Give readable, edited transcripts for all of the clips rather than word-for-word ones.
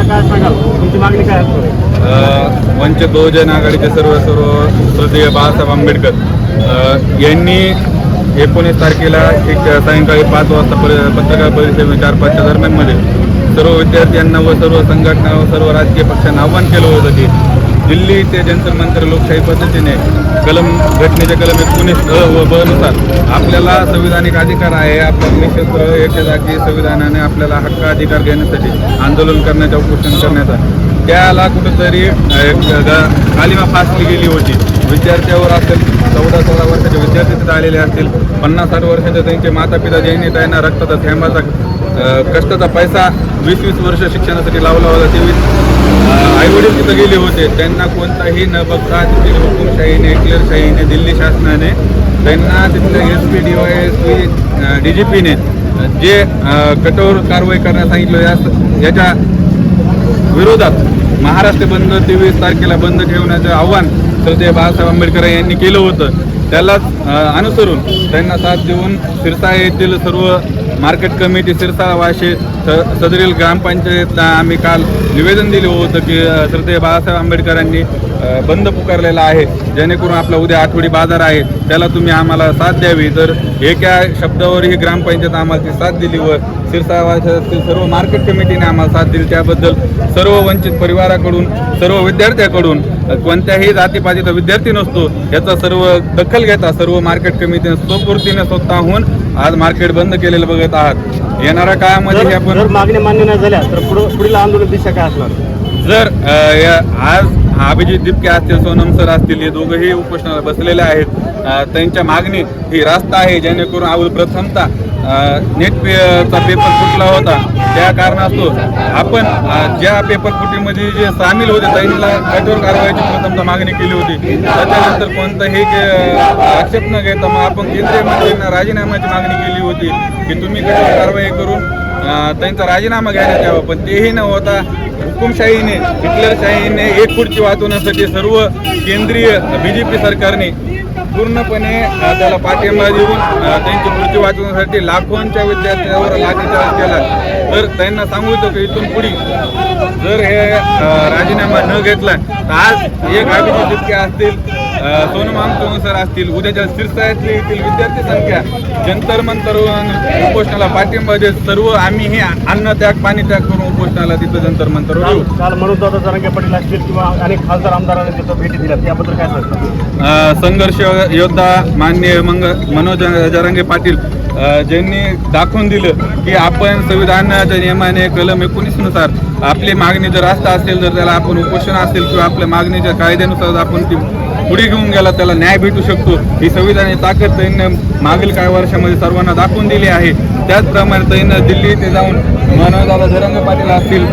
त्यांना काय सांगाल, तुमची मागणी काय आहे? वंचित बहुजन आघाडीचे सर्व श्रद्धेय बाळासाहेब आंबेडकर यांनी 19 तारखेला एक सायंकाळी 5 वाजता पत्रकार परिषदेमध्ये 4-5च्या दरम्यानमध्ये सर्व विद्यार्थ्यांना व सर्व संघटना व सर्व राजकीय पक्षांना आव्हान केलं होतं की दिल्ली ते जंतर मंतर लोकशाही पद्धतीने घटनेच्या कलम 19 अ व ब नुसार आपल्याला संविधानिक अधिकार आहे. आपल्या निशस्त्र एके जागी संविधानाने आपल्याला हक्क अधिकार घेण्यासाठी आंदोलन करण्याचा, उपोषण करण्याचा, त्याला कुठंतरी कालिमा फासली गेली होती. विद्यार्थ्यावर असेल 14-16 वर्षाचे विद्यार्थी तिथे आलेले असतील, 50-60 वर्षाचे त्यांचे माता पिता ज्यांनी त्यांना रक्ताचा थेंबाचा कष्टाचा पैसा 20-20 वर्ष शिक्षणासाठी लावला होता, ते आईवडील तिथं गेले होते. त्यांना कोणताही न बघता तिथील हुकुमशाहीने, क्लिअरशाहीने, दिल्ली शासनाने त्यांना तिथल्या SP, DYSP, DGPने जे कठोर कारवाई करण्यास सांगितलं, याच्या विरोधात महाराष्ट्र बंद 23 तारखेला बंद ठेवण्याचं आव्हान श्रद्धेय बाळासाहेब आंबेडकर यांनी केलं होतं. त्यालाच अनुसरून त्यांना साथ देऊन सिरसा येथील सर्व मार्केट कमिटी, सिरसा, वाशे, सदरील ग्रामपंचायतला आम्ही काल निवेदन दिलं होतं की श्रद्धेय बाळासाहेब आंबेडकरांनी बंद पुकारलेला आहे, जेणेकरून आपला उद्या आठवडी बाजार आहे, त्याला तुम्ही आम्हाला साथ द्यावी. तर एका शब्दावर ही ग्रामपंचायत आम्हाला ती साथ दिली व सिरसा वाशातील सर्व मार्केट कमिटीने आम्हाला साथ दिली. त्याबद्दल सर्व वंचित परिवाराकडून, सर्व विद्यार्थ्याकडून, कोणत्याही जातीपातीचा विद्यार्थी नसतो याचा सर्व दखल घेता सर्व मार्केट कमिटीने स्वपूर्तीने स्वतःहून आज मार्केट बंद केलेलं बघत आहात. येणाऱ्या काळामध्ये आपण मागण्या मान्य नाही झाल्या तर पुढील आंदोलन दिशा काय असणार? जर आज अभिजित दिपके असतील, सोनम सर असतील, हे दोघंही उपोषणाला बसलेले आहेत. त्यांच्या मागणी ही रास्त आहे, जेणेकरून अगोदर प्रथमतः नेटचा पेपर फुटला होता, त्या कारणास्तव आपण ज्या पेपर फुटीमध्ये जे सामील होते त्यांना कठोर कारवाईची प्रथमतः मागणी केली होती. त्याच्यानंतर कोणताही आक्षेप न घेता मग आपण केंद्रीय मंत्र्यांना राजीनाम्याची मागणी केली होती की तुम्ही कठोर कारवाई करून त्यांचा राजीनामा घेण्यात यावा. पण तेही न होता हुकुमशाहीने, हिटलरशाहीने एक खुर्ची वाचवण्यासाठी सर्व केंद्रीय BJP सरकारने पूर्णपणे त्याला पाठिंबा देऊन त्यांची खुर्ची वाचवण्यासाठी लाखोंच्या विद्यार्थ्यांवर लाठीचार्ज केला. तर त्यांना सांगू इच्छितो की इथून पुढे जर हे राजीनामा न घेतला तर आज एक अभिजित दिपके असतील, सोनम सर असतील, उद्याच्या सिरसा येथील विद्यार्थी संख्या जंतर मंतर उपोषणाला पाठिंबा देत सर्व आम्ही हे अन्न त्याग, पाणी त्याग करून उपोषणाला तिथं जंतर मंतर काल मनोजदादा जरांगे पाटील असतील किंवा अनेक खासदार आमदारांनी तिथं भेटी दिल्या, त्याबद्दल काय सांगतात? संघर्ष योद्धा माननीय मनोज जरांगे पाटील ज्यांनी दाखवून दिलं की आपण संविधानाच्या नियमाने कलम 19 नुसार आपली मागणी जर रास्त असेल, जर त्याला आपण उपोषण असेल किंवा आपल्या मागणीच्या कायद्यानुसार आपण ती पुढे घेऊन गेला त्याला न्याय भेटू शकतो. ही संविधानाची ताकद त्यांनी मागील काही वर्षामध्ये सर्वांना दाखवून दिली आहे. त्याचप्रमाणे त्यांनी दिल्ली ते जाऊन मनोजदादा जरांगे पाटील असतील,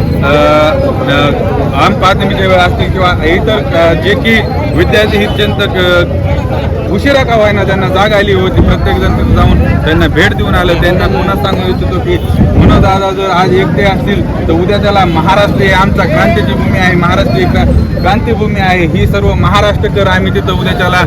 आम प्राथमिक असतील किंवा इतर जे की विद्यार्थी हितचिंतक उशिरा का व्हायना त्यांना जाग आली होती, प्रत्येक जण तिथे जाऊन त्यांना भेट देऊन आलं. त्यांना पुन्हा सांगू इच्छितो की मनोजदादा जर आज एकटे असतील तर उद्या त्याला महाराष्ट्र ही आमचा क्रांतीची भूमी आहे, महाराष्ट्र क्रांतीभूमी आहे, ही सर्व महाराष्ट्रकर आम्ही तिथं उद्या त्याला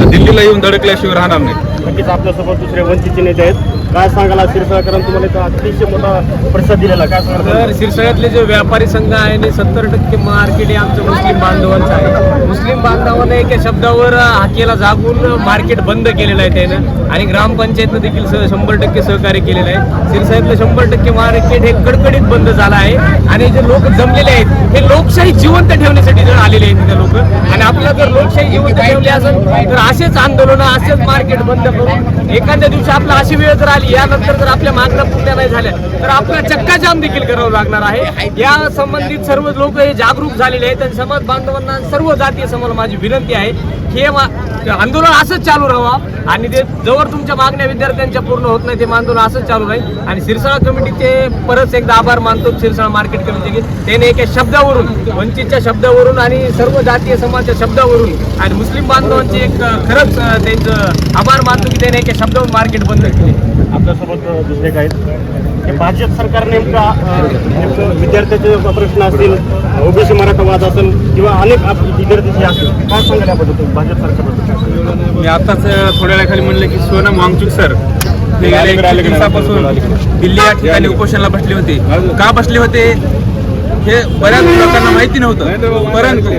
दिल्लीला येऊन धडकल्याशिवाय राहणार नाही. नक्कीच आपल्यासोबत दुसरे वंचितचे नेते आहेत. काय सांगाल सिरसाळकरांनी तुम्हाला इथं अतिशय मोठा प्रतिसाद दिलेला, काय सांगाल? तर सिरसाळ्यातले जे व्यापारी संघ आहे आणि 70% मार्केट हे आमचं मुस्लिम बांधवांचं आहे. मुस्लिम बांधवांना एका शब्दावर हाकेला जागून मार्केट बंद केलेलं आहे त्यानं आणि ग्रामपंचायतनं देखील 100% सहकार्य केलेलं आहे. सिरसाळ्यातलं 100% मार्केट हे कडकडीत बंद झालं आहे आणि जे लोक जमलेले आहेत हे लोकशाही जिवंत ठेवण्यासाठी जर आलेले आहेत तिथे लोक, आणि आपल्याला जर लोकशाही जिवंत ठेवली असेल तर असेच आंदोलन, असेच मार्केट बंद करून एखाद्या दिवशी आपला अशी वेळ जर आली, यानंतर जर आपल्या मागण्या पूर्ण नाही झाल्या तर आपल्याला चक्काजाम देखील करावं लागणार आहे. या संबंधित सर्व लोक हे जागरूक झालेले आहेत आणि समाज बांधवांना, सर्व जातीय समाज माझी विनंती आहे की हे आंदोलन असंच चालू राहावं आणि ते जवळ तुमच्या मागण्या विद्यार्थ्यांच्या पूर्ण होत नाही ते आंदोलन असंच चालू राहील. आणि सिरसाळा कमिटीचे परत एकदा आभार मानतो, सिरसाळा मार्केट कमिटी की त्याने एका शब्दावरून, वंचितच्या शब्दावरून आणि सर्व जातीय समाजाच्या शब्दावरून आणि मुस्लिम बांधवांचे एक खरंच त्यांचं आभार मानतो की त्याने एका शब्दावरून मार्केट बंद केले. आपल्यासोबत दुसरे काय हे भाजप सरकार नेमका विद्यार्थ्याचे प्रश्न असतील, ओबीसी मराठवाद असेल किंवा अनेक विद्यार्थी असतील, काय सांगाल याबद्दल भाजप सरकारबद्दल? मी आताच थोड्या वेळाखाली म्हणलं की सोनम वांगचुक सर ते गेल्या दिवसापासून दिल्ली या ठिकाणी उपोषणाला बसले होते. का बसले होते हे बऱ्याच लोकांना माहिती नव्हतं, परंतु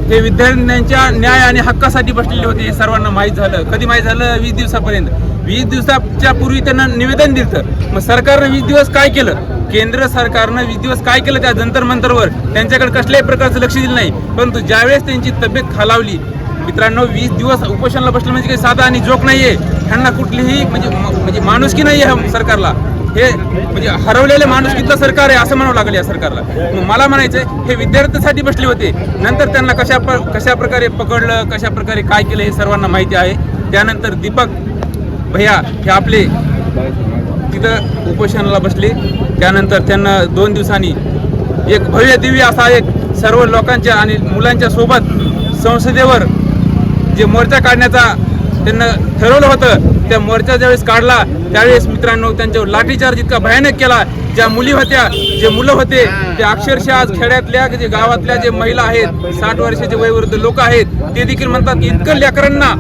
ते विद्यार्थ्यांच्या न्याय आणि हक्कासाठी बसलेले होते हे सर्वांना माहीत झालं. कधी माहीत झालं? 20 दिवसापर्यंत. 20 दिवसाच्या पूर्वी त्यांना निवेदन दिलं. मग सरकारनं 20 दिवस काय केलं? केंद्र सरकारनं 20 दिवस काय केलं? त्या जंतर मंतरवर त्यांच्याकडे कसल्याही प्रकारचं लक्ष दिलं नाही. परंतु ज्यावेळेस त्यांची तब्येत खालावली, मित्रांनो, 20 दिवस उपोषणाला बसलं म्हणजे काही साधा आणि जोक नाहीये. त्यांना कुठलीही म्हणजे माणुसकी नाही आहे सरकारला. हे म्हणजे हरवलेले माणुसकीतलं सरकार आहे असं म्हणावं लागेल या सरकारला. मग मला म्हणायचंय, हे विद्यार्थ्यांसाठी बसले होते, नंतर त्यांना कशा प्रकारे पकडलं, कशा प्रकारे काय केलं हे सर्वांना माहिती आहे. त्यानंतर दीपक भैया हे आपले तिथं उपोषणाला बसले. त्यानंतर त्यांना 2 दिवसांनी एक भव्य दिव्य असा एक सर्व लोकांच्या आणि मुलांच्या सोबत संसदेवर जे मोर्चा काढण्याचा त्यांना ठरवलं होतं, त्या मोर्चा ज्यावेळेस काढला त्यावेळेस मित्रांनो त्यांच्यावर लाठीचार्ज इतका भयानक केला. ज्या मुली होत्या, जे मुलं होते, ते अक्षरशः आज खेड्यातल्या जे गावातल्या जे महिला आहेत, 60 वर्षाचे वयोवृद्ध लोक आहेत, ते देखील म्हणतात की इतकं लेकरांना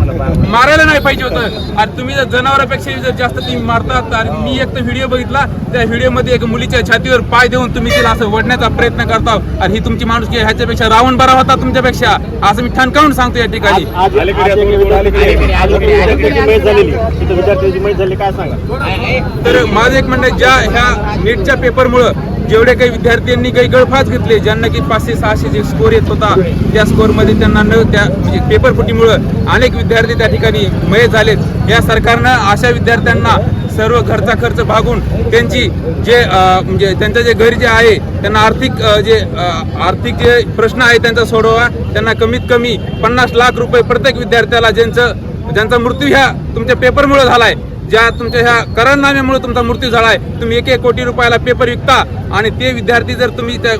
मारायला नाही पाहिजे होतं. आणि तुम्ही जर जनावरांपेक्षा जर जास्त तुम्ही मारतात. आणि मी एक तर व्हिडिओ बघितला, त्या व्हिडिओमध्ये एक मुलीच्या छातीवर पाय देऊन तुम्ही तिला असं वडण्याचा प्रयत्न करता. आणि ही तुमची माणुसकी ह्याच्यापेक्षा रावण बरा होता तुमच्यापेक्षा, असं मी ठणकावून सांगतो या ठिकाणी. तर माझं एक म्हणणं, ज्या ह्या नीटच्या पेपरमुळं जेवढे काही विद्यार्थ्यांनी काही गळफास घेतले, ज्यांना की 500-600 जे स्कोर येत होता, त्या स्कोरमध्ये त्यांना त्या म्हणजे पेपर फुटीमुळं अनेक विद्यार्थी त्या ठिकाणी मयत झालेत. या सरकारनं अशा विद्यार्थ्यांना सर्व घरचा खर्च भागून त्यांची जे म्हणजे त्यांचं जे घर जे आहे, त्यांना आर्थिक जे प्रश्न आहे त्यांचा सोडवा. त्यांना कमीत कमी 50 लाख रुपये प्रत्येक विद्यार्थ्याला, ज्यांचा मृत्यू ह्या तुमच्या पेपरमुळे झालाय, ज्या तुमच्या ह्या करारनाम्यामुळे तुमचा मृत्यू झालाय, तुम्ही 1-1 कोटी रुपयाला पेपर विकता. आणि ते विद्यार्थी जर तुम्ही त्या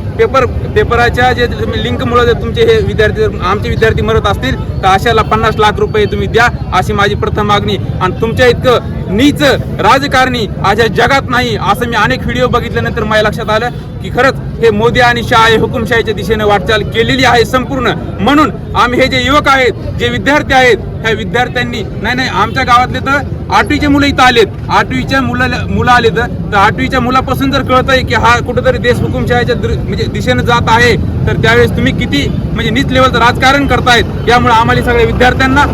पेपराच्या जे लिंकमुळे जर तुमचे हे विद्यार्थी आमचे विद्यार्थी मरत असतील, तर अशाला 50 लाख रुपये तुम्ही द्या, अशी माझी प्रथम मागणी. आणि तुमच्या इतकं नीच राजकारणी आज या जगात नाही, असं मी अनेक व्हिडिओ बघितल्यानंतर मला लक्षात आलं की खरंच हे मोदी आणि शाह हे हुकुमशाहीच्या दिशेने वाटचाल केलेली आहे संपूर्ण. म्हणून आम्ही हे जे युवक आहेत, जे विद्यार्थी आहेत, ह्या विद्यार्थ्यांनी नाही आमच्या गावातले तर 8वीचे मुलं इथं आलेत, 8वीच्या मुलं आले तर 8वीच्या मुलापासून जर कळत आहे की हा कुठेतरी देश हुकुमशाहीच्या म्हणजे दिशेने जात आहे, तर त्यावेळेस तुम्ही किती म्हणजे नीच लेवलचं राजकारण करतायत. यामुळे आम्हाला सगळ्या विद्यार्थ्यांना,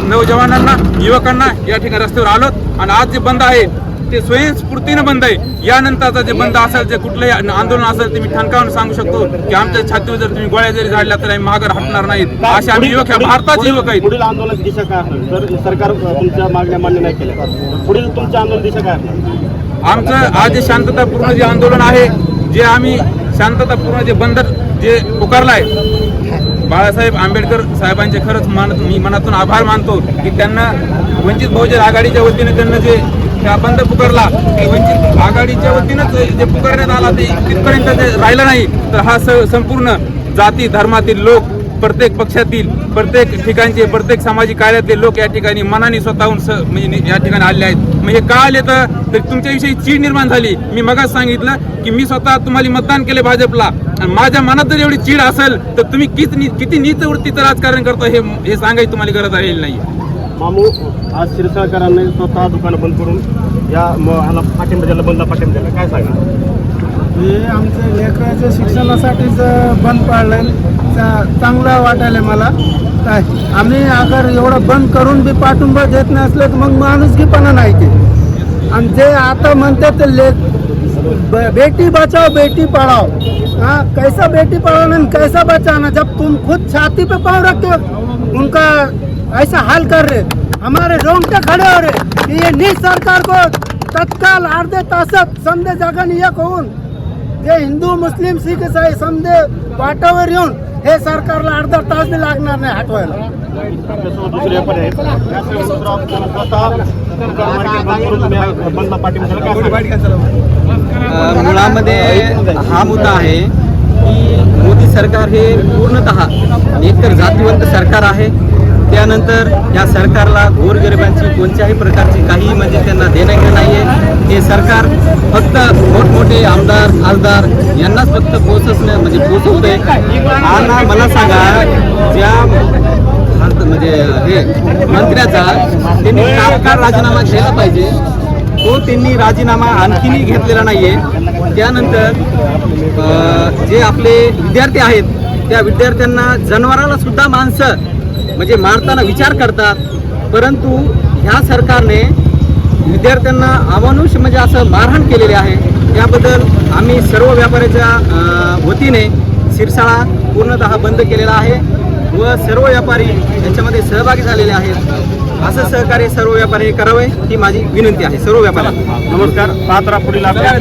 नवजवानांना, युवकांना या ठिकाणी रस्त्यावर आलोत. आणि आज जे बंद आहे ते स्वयंस्फूर्तीनं बंद आहे. यानंतरचा जे बंद असेल, जे कुठलंही आंदोलन असेल, ते मी ठणकावून सांगू शकतो की आमच्या छातीवर जर तुम्ही गोळ्या जरी झाडल्या तर आम्ही माघार हटणार नाहीत. असे आम्ही युवक, भारताचे युवक आहेत. पुढील आंदोलन दिशा काय असणार? जर सरकार तुमच्या मागण्या मान्य नाही केल्या, पुढील तुमचं आंदोलन दिशा काय असणार? आमचं आज जे शांततापूर्ण जे आंदोलन आहे, जे आम्ही शांततापूर्ण जे बंद जे पुकारलाय, बाळासाहेब आंबेडकर साहेबांचे खरंच मी मनातून आभार मानतो की त्यांना वंचित बहुजन आघाडीच्या वतीने त्यांना जे बंद पुकारला, वंचित आघाडीच्या वतीनंच जे पुकारण्यात आला ते तिथपर्यंत जे राहिलं नाही. तर हा संपूर्ण जाती धर्मातील लोक, प्रत्येक पक्षातील, प्रत्येक ठिकाणचे, प्रत्येक सामाजिक कार्यातले लोक या ठिकाणी मनाने स्वतःहून म्हणजे या ठिकाणी आले आहेत. मग हे का आले तर तुमच्याविषयी चीड निर्माण झाली. मी मगाच सांगितलं की मी स्वतः तुम्हाला मतदान केले भाजपला, आणि माझ्या मनात जर एवढी चीड असेल तर तुम्ही किती नीच वृत्तीचं राजकारण करतो हे सांगायची तुम्हाला गरज राहिली नाही. मामू, आज शिरसाळकरांनी स्वतः दुकानं बंद करून या ह्याला पाठिंबा दिला, बंदला पाठिंबा दिला, काय सांगा? हे आमचं लेकराच्या शिक्षणासाठीच बंद पाडलं, चांगलं वाटायला मला. काय आम्ही अगर एवढं बंद करून बी पाठिंबा देत नसलं तर मग माणुसकीपणा नाही ते. आणि जे आता म्हणतात ते बेटी बचाओ बेटी पढ़ाओ, हाँ कैसा बेटी पढ़ाना कैसा बचाना, जब तुम खुद छाती पे पाँव रख के उनका ऐसा हाल कर रहे, हमारे रोंगटे खड़े हो रहे. ये नीच सरकार को तत्काल अर्धे तासात समजे जगाने एक होऊन जे हिंदू मुस्लिम शीख ईसाई समजे वाटावर येऊन हे सरकारला अर्धा तास बी लागणार नाही हटवायला. आपल्यासोबत दुसरे पण आहेत. या सगळ्या स्वतः बंद करून तुम्ही बंदला पाठिंबा दिला, काय सांगा? मुळामध्ये हा मुद्दा आहे की मोदी सरकार हे पूर्णतः एकतर जातीवंत सरकार आहे. त्यानंतर या सरकारला गोरगरिबांची कोणत्याही प्रकारची काही म्हणजे त्यांना देणं घेणं नाही आहे. हे सरकार फक्त मोठमोठे आमदार खासदार यांनाच फक्त पोचवतंय. आणि मला सांगा, ज्या म्हणजे हे मंत्र्याचा त्यांनी तात्काळ राजीनामा घ्यायला पाहिजे, तो त्यांनी राजीनामा आणखीनही घेतलेला नाहीये. त्यानंतर जे आपले विद्यार्थी आहेत त्या विद्यार्थ्यांना जनावराला सुद्धा माणसं म्हणजे मारताना विचार करतात, परंतु ह्या सरकारने विद्यार्थ्यांना अमानुष म्हणजे असं मारहाण केलेले आहे. त्याबद्दल आम्ही सर्व व्यापाऱ्याच्या वतीने शिरसाळा पूर्णतः बंद केलेला आहे व सर्व व्यापारी याच्यामध्ये सहभागी झालेले आहेत. असं सहकार्य सर्व व्यापारी करावे ही माझी विनंती आहे सर्व व्यापाऱ्यांना. नमस्कार. पाहत राहा पुढील आपल्या